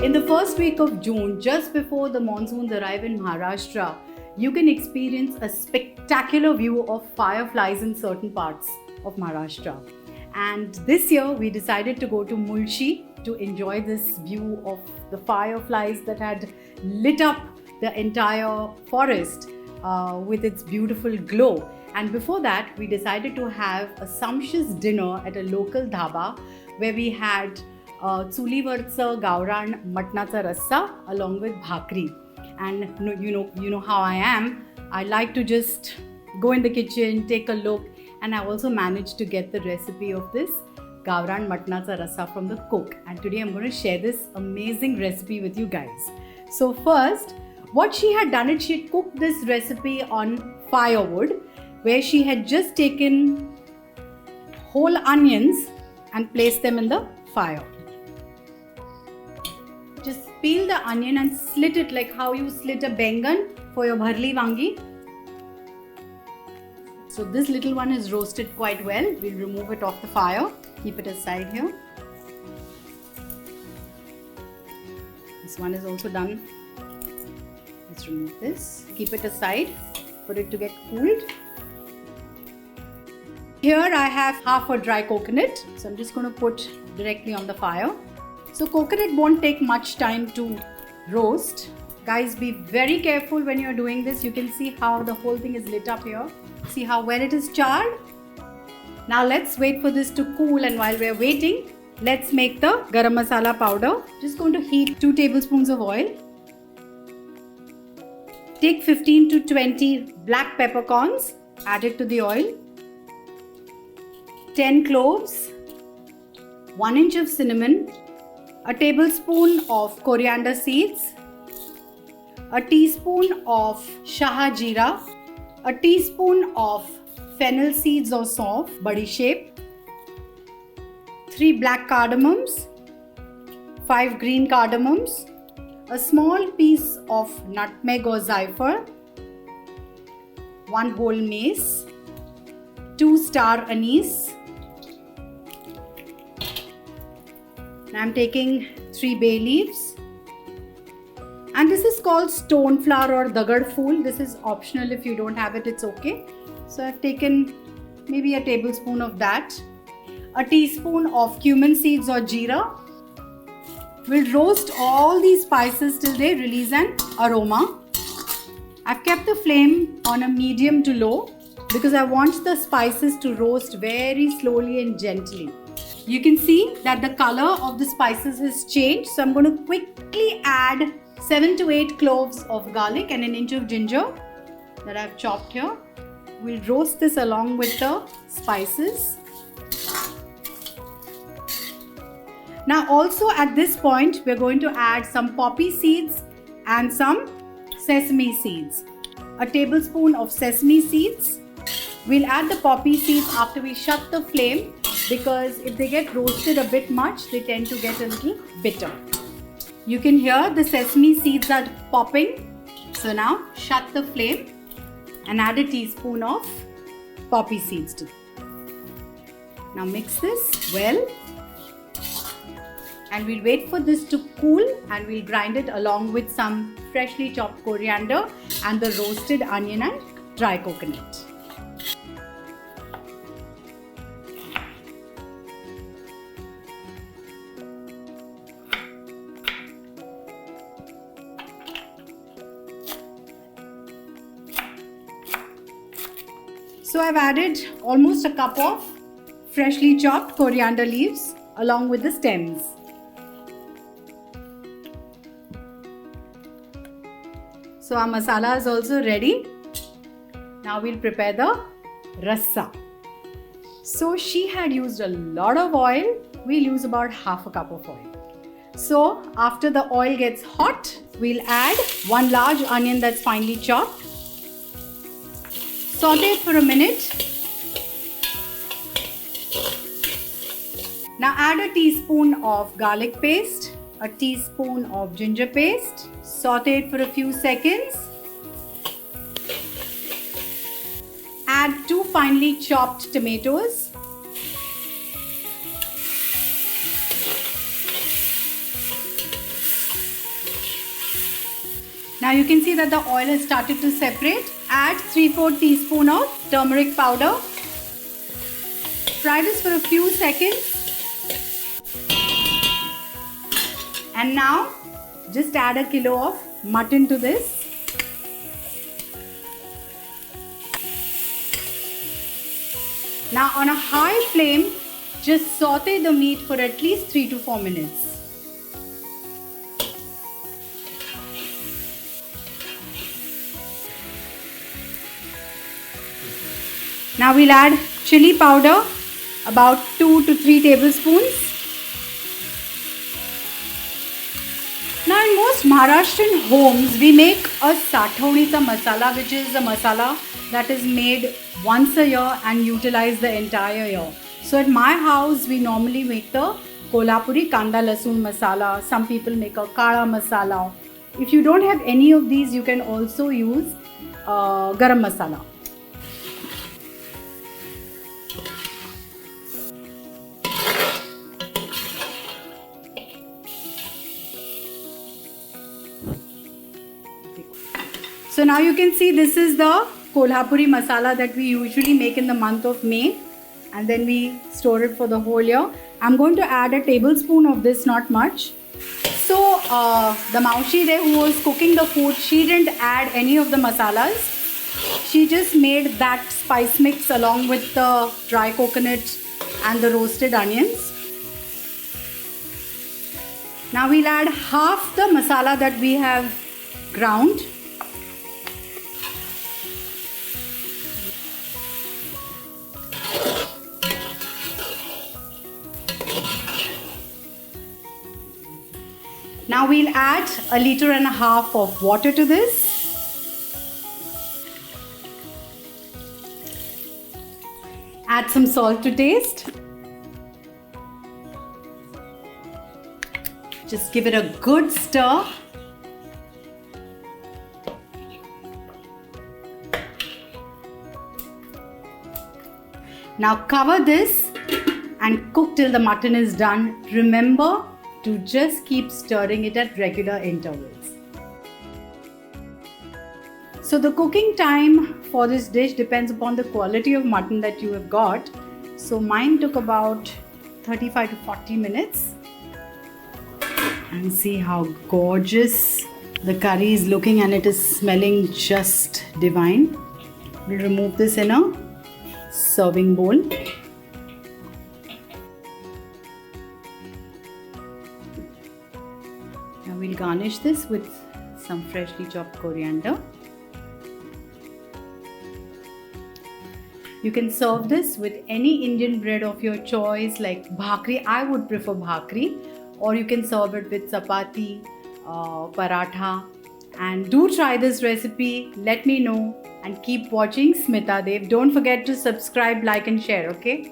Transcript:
In the first week of June, just before the monsoons arrive in Maharashtra, you can experience a spectacular view of fireflies in certain parts of Maharashtra. And this year we decided to go to Mulshi to enjoy this view of the fireflies that had lit up the entire forest with its beautiful glow. And before that, we decided to have a sumptuous dinner at a local dhaba where we had चुलीवरचं गावरान मटणाचा रस्सा along with bhakri. And you know how I am. I like to just go in the kitchen, take a look, and I also managed to get the recipe of this गावरान मटणाचा रस्सा from the cook. And today I'm going to share this amazing recipe with you guys. So first, what she had done is she had cooked this recipe on firewood, where she had just taken whole onions and placed them in the fire. Just peel the onion and slit it like how you slit a bengan for your bharli wangi. So this little one is roasted quite well. We'll remove it off the fire. Keep it aside here. This one is also done. Let's remove this. Keep it aside for it to get cooled. Here I have half a dry coconut. So I'm just going to put directly on the fire. So coconut won't take much time to roast. Guys, be very careful when you're doing this. You can see how the whole thing is lit up here. See how well it is charred? Now let's wait for this to cool, and while we're waiting, let's make the garam masala powder. Just going to heat 2 tablespoons of oil. Take 15 to 20 black peppercorns, add it to the oil. 10 cloves, 1 inch of cinnamon, a tablespoon of coriander seeds, a teaspoon of shaha jeera, a teaspoon of fennel seeds or sauf, badi shape, 3 black cardamoms, 5 green cardamoms, a small piece of nutmeg or zaifar, 1 whole mace, 2 star anise. Now I'm taking 3 bay leaves, and this is called stone flower or dagad phool. This is optional. If you don't have it, it's okay. So I've taken maybe a tablespoon of that, a teaspoon of cumin seeds or jeera. We'll roast all these spices till they release an aroma. I've kept the flame on a medium to low because I want the spices to roast very slowly and gently. You can see that the color of the spices has changed. So I'm going to quickly add 7 to 8 cloves of garlic and an inch of ginger that I've chopped here. We'll roast this along with the spices. Now also at this point, we're going to add some poppy seeds and some sesame seeds. A tablespoon of sesame seeds. We'll add the poppy seeds after we shut the flame, because if they get roasted a bit much, they tend to get a little bitter. You can hear the sesame seeds are popping. So now shut the flame and add a teaspoon of poppy seeds to it. Now mix this well, and we'll wait for this to cool, and we'll grind it along with some freshly chopped coriander and the roasted onion and dry coconut. So I've added almost a cup of freshly chopped coriander leaves along with the stems. So our masala is also ready. Now we'll prepare the rassa. So she had used a lot of oil. We'll use about half a cup of oil. So after the oil gets hot, we'll add 1 large onion that's finely chopped. Saute it for a minute. Now add a teaspoon of garlic paste, a teaspoon of ginger paste. Saute it for a few seconds. Add 2 finely chopped tomatoes. Now you can see that the oil has started to separate. Add 3/4 teaspoon of turmeric powder. Fry this for a few seconds. And now just add a kilo of mutton to this. Now on a high flame, just saute the meat for at least 3 to 4 minutes. Now we'll add chili powder, about 2 to 3 tablespoons. Now in most Maharashtrian homes, we make a Sathonita masala, which is a masala that is made once a year and utilize the entire year. So at my house, we normally make the Kolhapuri Kanda Lasun masala. Some people make a Kala masala. If you don't have any of these, you can also use Garam masala. So now you can see this is the Kolhapuri masala that we usually make in the month of May, and then we store it for the whole year. I'm going to add a tablespoon of this, not much. So the Maushi there who was cooking the food, she didn't add any of the masalas. She just made that spice mix along with the dry coconut and the roasted onions. Now we'll add half the masala that we have ground. Now we'll add 1.5 liters of water to this. Add some salt to taste. Just give it a good stir. Now cover this and cook till the mutton is done. Remember to just keep stirring it at regular intervals. So the cooking time for this dish depends upon the quality of mutton that you have got. So mine took about 35 to 40 minutes. And see how gorgeous the curry is looking, and it is smelling just divine. We'll remove this in a serving bowl. Now we'll garnish this with some freshly chopped coriander. You can serve this with any Indian bread of your choice, like bhakri. I would prefer bhakri, or you can serve it with chapati, paratha. And do try this recipe. Let me know and keep watching Smita Dev. Don't forget to subscribe, like and share, okay?